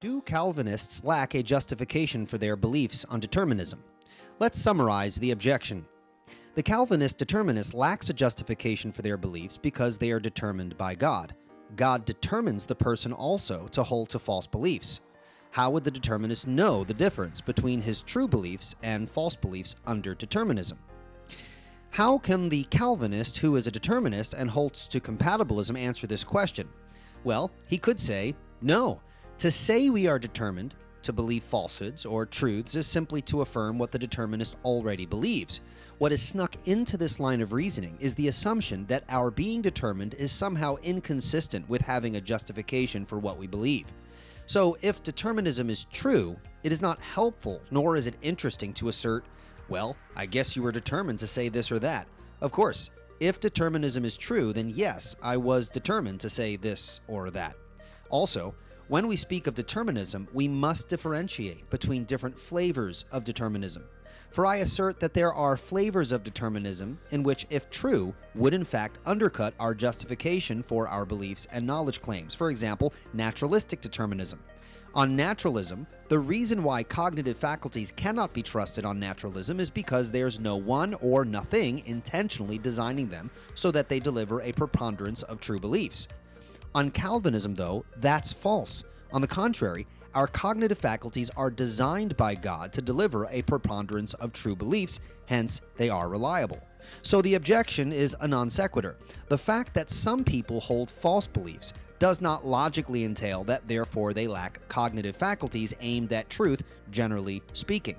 Do Calvinists lack a justification for their beliefs on determinism? Let's summarize the objection. The Calvinist determinist lacks a justification for their beliefs because they are determined by God. God determines the person also to hold to false beliefs. How would the determinist know the difference between his true beliefs and false beliefs under determinism? How can the Calvinist, who is a determinist and holds to compatibilism, answer this question? Well, he could say, no. To say we are determined to believe falsehoods or truths is simply to affirm what the determinist already believes. What is snuck into this line of reasoning is the assumption that our being determined is somehow inconsistent with having a justification for what we believe. So if determinism is true, it is not helpful nor is it interesting to assert, well, I guess you were determined to say this or that. Of course, if determinism is true, then yes, I was determined to say this or that. Also, when we speak of determinism, we must differentiate between different flavors of determinism. For I assert that there are flavors of determinism in which, if true, would in fact undercut our justification for our beliefs and knowledge claims. For example, naturalistic determinism. On naturalism, the reason why cognitive faculties cannot be trusted on naturalism is because there's no one or nothing intentionally designing them so that they deliver a preponderance of true beliefs. On Calvinism, though, that's false. On the contrary, our cognitive faculties are designed by God to deliver a preponderance of true beliefs, hence they are reliable. So the objection is a non sequitur. The fact that some people hold false beliefs does not logically entail that therefore they lack cognitive faculties aimed at truth, generally speaking.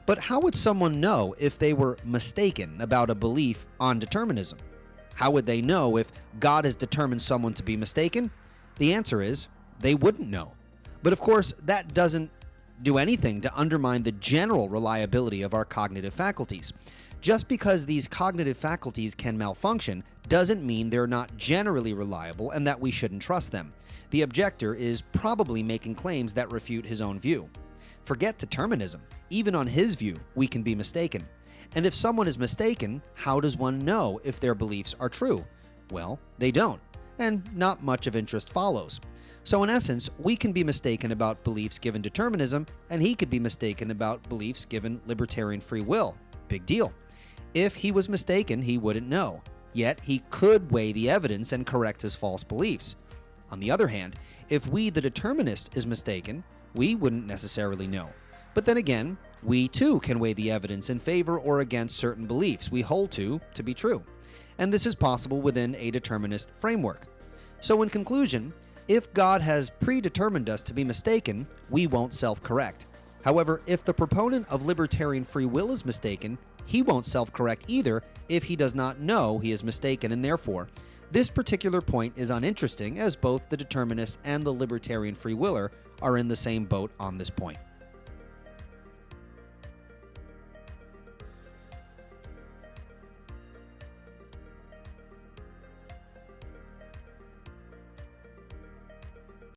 But how would someone know if they were mistaken about a belief on determinism? How would they know if God has determined someone to be mistaken? The answer is, they wouldn't know. But of course, that doesn't do anything to undermine the general reliability of our cognitive faculties. Just because these cognitive faculties can malfunction doesn't mean they're not generally reliable and that we shouldn't trust them. The objector is probably making claims that refute his own view. Forget determinism. Even on his view, we can be mistaken. And if someone is mistaken, how does one know if their beliefs are true? Well, they don't, and not much of interest follows. So in essence, we can be mistaken about beliefs given determinism, and he could be mistaken about beliefs given libertarian free will. Big deal. If he was mistaken, he wouldn't know. Yet he could weigh the evidence and correct his false beliefs. On the other hand, if we, the determinist, is mistaken, we wouldn't necessarily know. But then again, we too can weigh the evidence in favor or against certain beliefs we hold to be true. And this is possible within a determinist framework. So in conclusion, if God has predetermined us to be mistaken, we won't self-correct. However, if the proponent of libertarian free will is mistaken, he won't self-correct either if he does not know he is mistaken, and therefore, this particular point is uninteresting as both the determinist and the libertarian free willer are in the same boat on this point.